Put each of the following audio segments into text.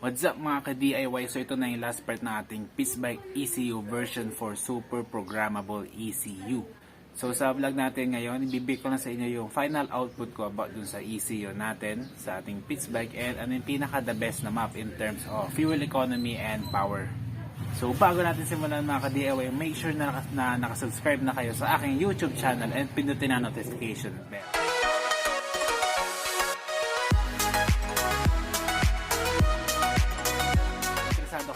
What's up mga ka-DIY? So ito na yung last part na ating Pitsbike ECU version for super programmable ECU. So sa vlog natin ngayon, ibibigay ko na sa inyo yung final output ko about dun sa ECU natin sa ating Pitsbike and ano yung pinaka the best na map in terms of fuel economy and power. So bago natin simulan mga ka-DIY, make sure na nakasubscribe na kayo sa aking YouTube channel and pindutin na notification bell.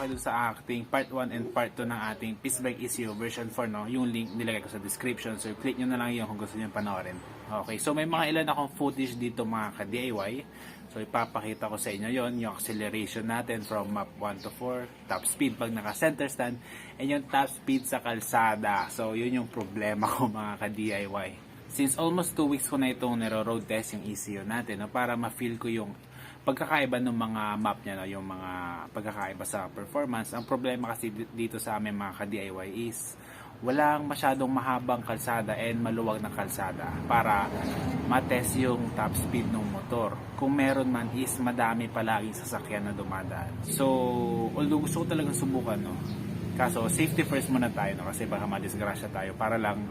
Doon sa ating part 1 and part 2 ng ating Pitsbike ECU version 4, no? Yung link nilagay ko sa description, so click nyo na lang yun kung gusto nyo panoorin. Okay, so may mga ilan akong footage dito mga ka-DIY, so ipapakita ko sa inyo yon, yung acceleration natin from map 1 to 4, top speed pag naka center stand, and yung top speed sa kalsada. So yun yung problema ko mga ka-DIY. Since almost 2 weeks ko na itong niro-road test yung ECU natin, no? Para ma-feel ko yung pagkakaiba ng mga map niya, no? Yung mga pagkakaiba sa performance. Ang problema kasi dito sa amin mga ka-DIY is walang masyadong mahabang kalsada and maluwag na kalsada para matest yung top speed ng motor. Kung meron man is madami palaging sasakyan na dumadaan. So although gusto ko talagang subukan, no? Kaso safety first muna tayo, no? Kasi baka madisgrasya tayo para lang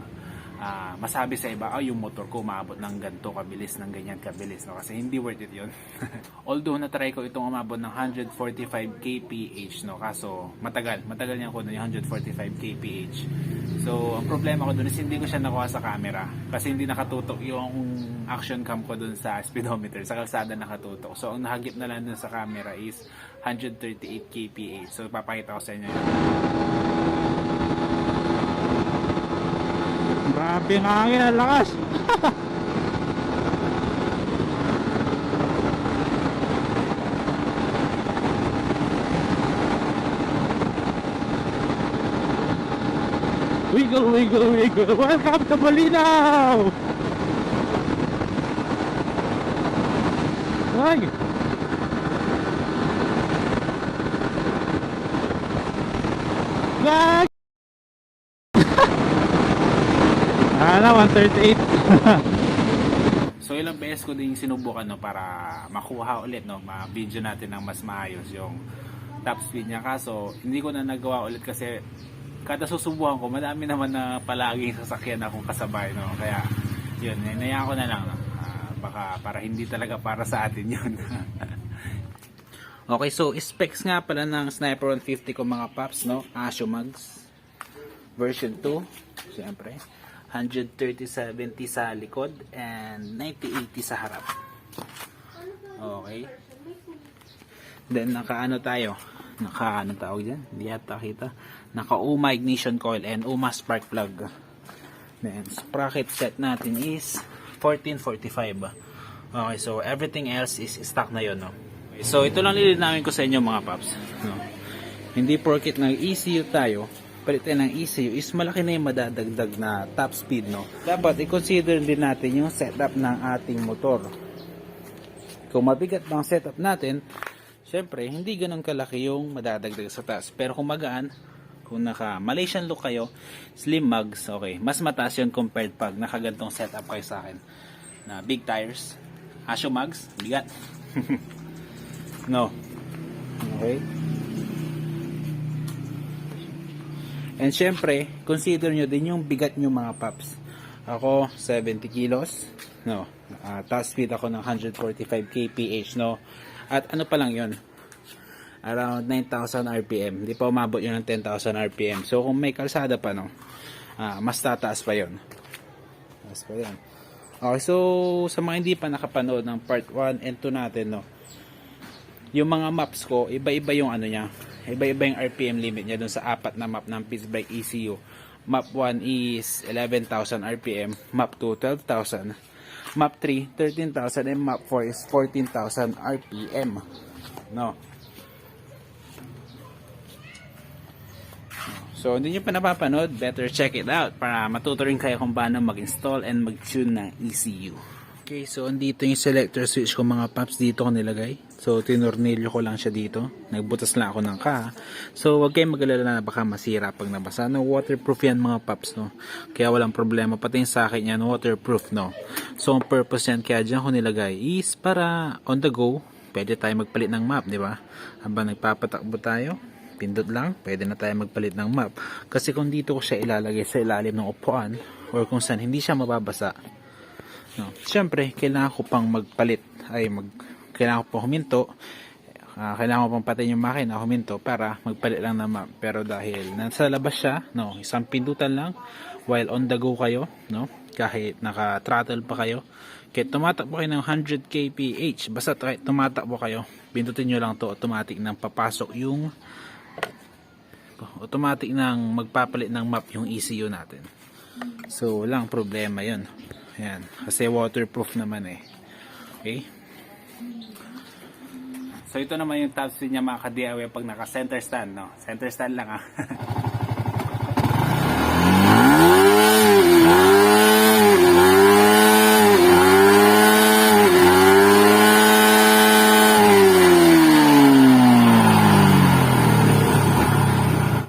masabi sa iba, yung motor ko maabot ng ganito kabilis, ng ganyan kabilis, no? Kasi hindi worth it yun. Although natry ko itong umabot ng 145 kph, no? Kaso matagal niya ko yung 145 kph. So ang problema ko dun is hindi ko siya nakuha sa camera kasi hindi nakatutok yung action cam ko dun sa speedometer, sa kalsada nakatutok. So ang nahagip na lang dun sa camera is 138 kph. So papakita ko sa inyo yun. Grabe ang hangin, ang lakas. Wiggle, wiggle, wiggle. Welcome to Malinaw. Ay. Gag. Ano, 138. So ilang beses ko din sinubukan, no, para makuha ulit, no, ma-video natin ng mas maayos yung top speed niya. Kaso hindi ko na nagawa ulit kasi kada susubukan ko madami naman na palaging sasakyan akong kasabay, no. Kaya yun, hinayaan ko na lang, no. Baka para hindi talaga para sa atin yun. Okay, so specs nga pala ng Sniper 150 ko mga paps, no. Mags version 2, siyempre 130/70 sa likod and 90/80 sa harap. Okay. Then nakaano tayo? Naka-ano tawag diyan? Hindi yata kita. Naka-UMA ignition coil and UMA spark plug. Then sprocket set natin is 1445. Okay, so everything else is stock na 'yon, no. Okay, so ito lang lilinawin ko sa inyo mga paps, no. Hindi porket nag-ECU tayo palitan ng ECU is malaki na yung madadagdag na top speed, no. Dapat i-consider din natin yung setup ng ating motor. Kung mabigat ang setup natin, syempre hindi ganun kalaki yung madadagdag sa taas. Pero kung magaan, kung naka Malaysian look kayo, slim mags, okay, mas mataas yun compared pag nakagantong setup kayo sa akin na big tires, Asho mags, bigat. No. Okay. And syempre, consider nyo din yung bigat nyo mga paps. Ako, 70 kilos. No. Top speed ako ng 145 kph, no. At ano pa lang yun? Around 9,000 RPM. Hindi pa umabot yun ng 10,000 RPM. So, kung may kalsada pa, no, mas tataas pa yun. Tataas pa yun. Okay, so, sa mga hindi pa nakapanood ng part 1 and 2 natin, no, yung mga maps ko, iba-iba yung ano niya. Iba-iba yung RPM limit niya dun sa apat na map ng Pitsbike ECU. Map 1 is 11,000 RPM, map 2 12,000, map 3 13,000, and map 4 is 14,000 RPM. No. So, hindi nyo pa napapanood, better check it out para matuto rin kayo kung paano mag-install and mag-tune ng ECU. Okay, so andito yung selector switch ko mga paps, dito ko nilagay. So tinornilyo ko lang siya dito. Nagbutas lang ako ng ka. So wag kayong mag-alala na baka masira pag nabasa. No, waterproof yan mga paps, no. Kaya walang problema, pati yung sa akin yan waterproof, no. So ang purpose yan kaya diyan ko nilagay is para on the go pwede tayo magpalit ng map, di ba? Habang nagpapatakbo tayo, pindot lang, pwede na tayo magpalit ng map. Kasi kung dito ko siya ilalagay sa ilalim ng upuan, or kung saan hindi siya mababasa, no, syempre, kailangan ko pang magpalit, kailangan ko pang huminto, kailangan ko pang patayin yung makina, huminto, para magpalit lang ng map. Pero dahil nasa labas siya, no, isang pindutan lang, while on the go kayo, no, kahit naka-throttle pa kayo, kahit tumatakbo kayo ng 100 kph, basta kahit tumatakbo kayo, pindutin nyo lang to, automatic nang papasok yung automatic nang magpapalit ng map yung ECU natin. So walang problema yun. Ayan, kasi waterproof naman eh. Okay, so ito naman yung top speed niya mga ka-DIY pag naka center stand, no? Center stand lang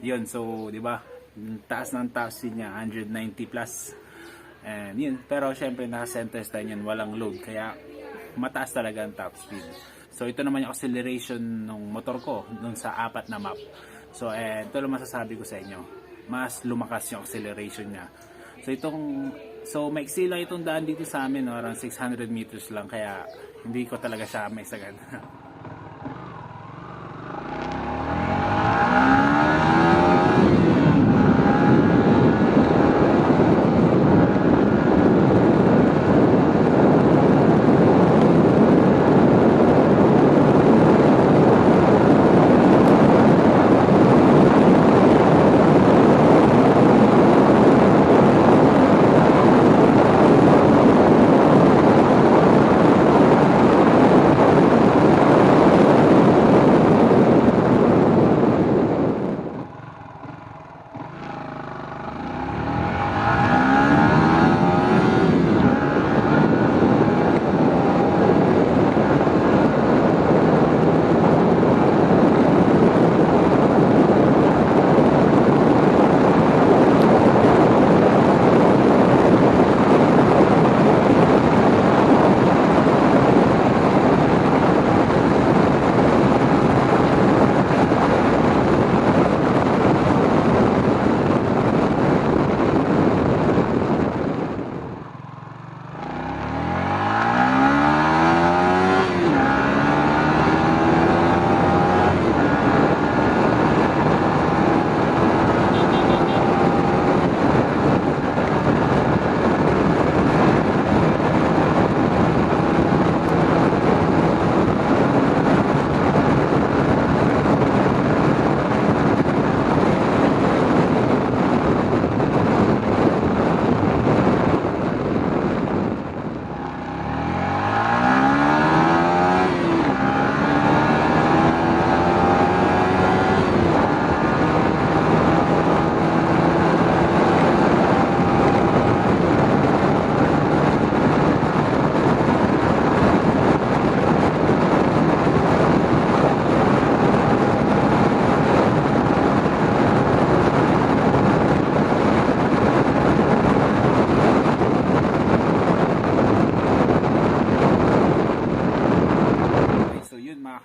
yun, so di ba? Taas ng top speed niya 190 plus. And yun, pero syempre naka center stand yun, walang load, kaya mataas talaga ang top speed. So ito naman yung acceleration ng motor ko dun sa 4 na map. So ito lang masasabi ko sa inyo, mas lumakas yung acceleration niya. So maiksi lang itong daan dito sa amin, no? Around 600 meters lang, kaya hindi ko talaga siya may sagad.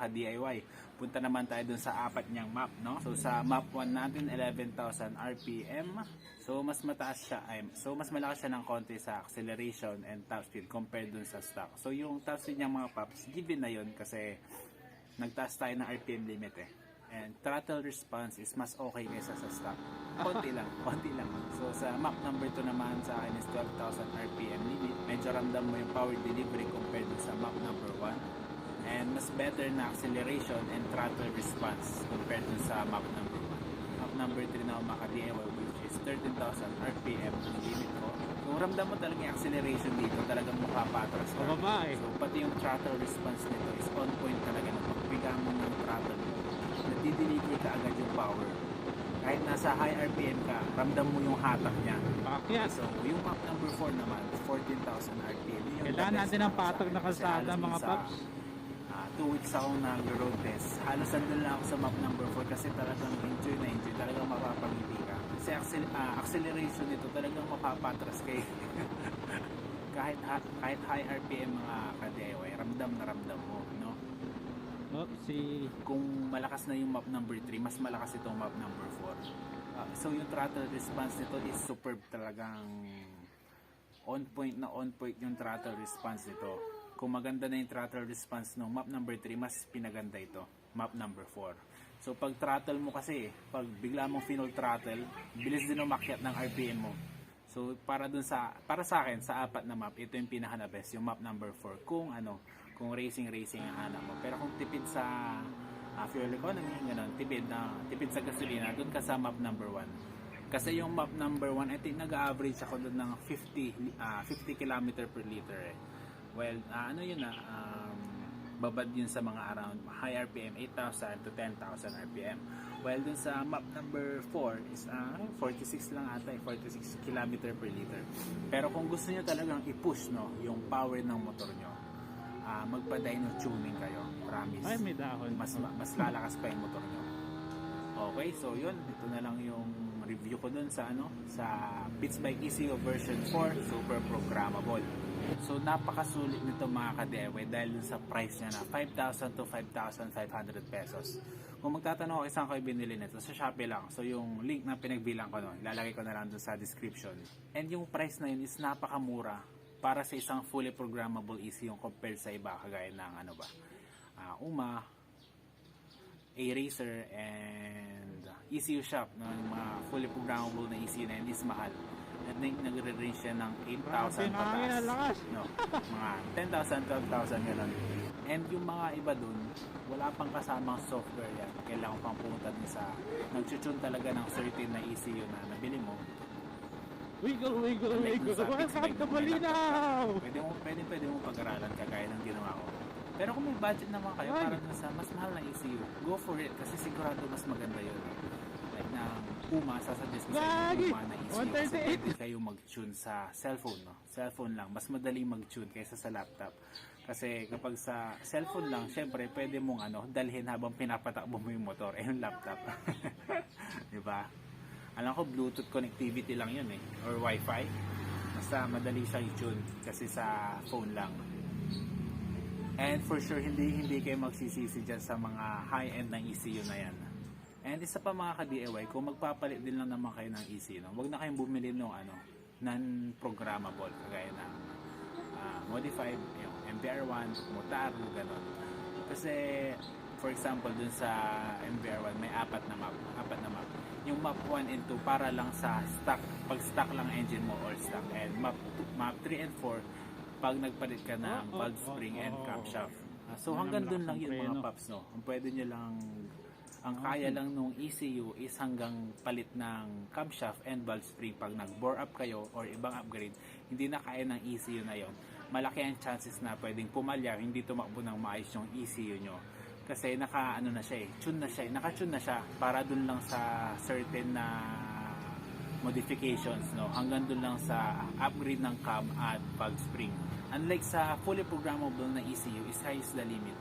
DIY. Punta naman tayo dun sa 4 niyang map, no? So sa map 1 natin, 11,000 RPM. So mas mataas siya, mas malakas siya ng konti sa acceleration and top speed compared dun sa stock. So yung top speed niyang mga paps, given na yun kasi nagtaas tayo ng RPM limit eh. And throttle response is mas okay kaysa sa stock. Konti lang, konti lang. So sa map number 2 naman sa akin is 12,000 RPM limit. Medyo ramdam mo yung power delivery compared dun sa map number 1. And mas better na acceleration and throttle response compared dun sa map number 1. Map number 3 na maka-DIY which is 13,000 RPM ang limit ko. Kung ramdam mo talaga yung acceleration dito, talagang mapapatras ka. So pati yung throttle response nito is on point talaga na pagpigang mo ng throttle mo. Nadi-deliver ka agad yung power. Kahit nasa high RPM ka, ramdam mo yung hatak niya. So yung map number 4 naman, 14,000 RPM. Kailangan natin ng patok na kalsada mga paps. 2 weeks akong nag-road test. Halos andun lang ako sa map number 4 kasi talagang enjoy na enjoy. Talagang mapapangiti ka. Kasi acceleration nito talagang mapapatras kayo. kahit high RPM mga ka-DIY, ramdam na ramdam mo, no? Oopsie. Kung malakas na yung map number 3, mas malakas itong map number 4. So yung throttle response nito is superb, talagang on point yung throttle response nito. Kung maganda na yung throttle response ng map number 3, mas pinaganda ito, map number 4. So pag throttle mo kasi, pag bigla mong final throttle, bilis din umakyat ng RPM mo. So para sa akin sa apat na map, ito yung pinaka na best, yung map number 4 kung racing ang hanap mo. Pero kung tipid sa fuel economy, ganun, tipid sa gasolina, doon ka sa map number 1. Kasi yung map number 1, I think nag-average ako doon ng 50 km per liter eh. Well, babad yun sa mga around high RPM, 8,000 to 10,000 RPM. Well, dun sa map number 4 is 46 lang ata, 46 km per liter. Pero kung gusto nyo talagang i-push yung power ng motor nyo, magpa-dyno tuning kayo. Promise. Ay, may dahon. Mas lalakas pa yung motor nyo. Okay, so yun. Ito na lang yung review ko dun sa Pitsbike ECU version 4 super programmable. So napakasulit nito mga ka-DIY dahil dun sa price niya na 5,000 to 5,500 pesos. Kung magtatanong ako saan ko binili nito, sa Shopee lang. So yung link na pinagbilang ko ilalagay ko na lang dun sa description. And yung price na yun is napakamura para sa isang fully programmable ECU compared sa iba kagaya ng Uma, A-Racer, and ECU Shop. Yung mga fully programmable na ECU na yun is mahal. At nagre-range siya ng 8,000 pataas. Mga 10,000, 12,000 gano'n. And yung mga iba dun, wala pang kasamang software yan. Kailangan pang pumunta din sa nag-tune talaga ng certain na ECU na nabili mo. Wiggle. Welcome to Malinaw! Pwede mo pag-aralan kagaya ng ginawa ko. Pero kung may budget naman kayo, para sa mas mahal na ECU, go for it kasi sigurado mas maganda yun. Like na Uma, sasuggest ko sa inyo Uma na ECU kasi pwede kayo mag-tune sa cellphone. Cellphone lang, mas madali mag-tune kaysa sa laptop. Kasi kapag sa cellphone lang, syempre pwede mong dalhin habang pinapatakbo mo yung motor, yung laptop. Diba? Alam ko Bluetooth connectivity lang yun or Wi-Fi. Basta madali siya i-tune kasi sa phone lang. And for sure hindi kayo magsisisi dyan sa mga high-end ng ECU na yan. And isa pa mga ka-DIY, kung magpapalit din lang naman kayo ng ECU, wag na kayong bumili ng non-programmable kagaya ng modified, yung MBR1, Motaro, gano'n. Kasi for example dun sa MBR1 may apat na map. Yung map 1 and 2 para lang sa stock, pag stock lang engine mo or stock. And map 3 and 4 pag nagpalit ka ng valve spring and camshaft. So hanggang dun lang yun mga paps Ang pwede nyo lang, ang kaya lang nung ECU is hanggang palit ng camshaft and valve spring. Pag nag-bore up kayo or ibang upgrade, hindi na kaya ng ECU na yon. Malaki ang chances na pwedeng pumalya, hindi tumakbo ng maayos yung ECU nyo. Kasi naka-tune na siya para dun lang sa certain na modifications hanggang dun lang sa upgrade ng cam at valve spring. Unlike sa fully programmable na ECU, is high is the limit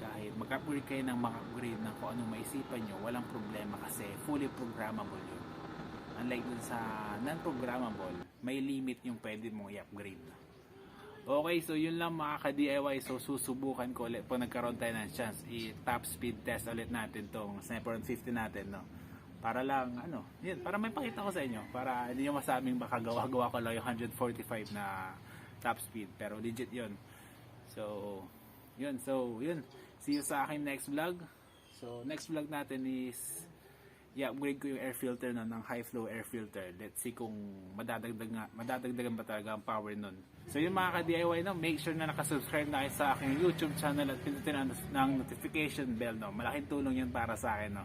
kahit mag-upgrade kayo ng mag-upgrade ng kung anong maisipan nyo, walang problema kasi fully programmable yun. Unlike dun sa non-programmable, may limit yung pwede mong i-upgrade. Okay, so yun lang mga ka-DIY. So susubukan ko ulit pag nagkaroon tayo ng chance i-top speed test ulit natin tong Sniper 150 natin para lang yun, para may pakita ko sa inyo, para hindi nyo masabing baka gawa ko lang yung 145 na top speed, pero legit yun. So yun, see you sa aking next vlog. So next vlog natin is i-upgrade ko yung air filter ng high flow air filter. Let's see kung madadagdagan ba talaga ang power nun. So yun mga ka-DIY make sure na nakasubscribe na kayo sa aking YouTube channel at pindutin ang notification bell Malaking tulong yun para sa akin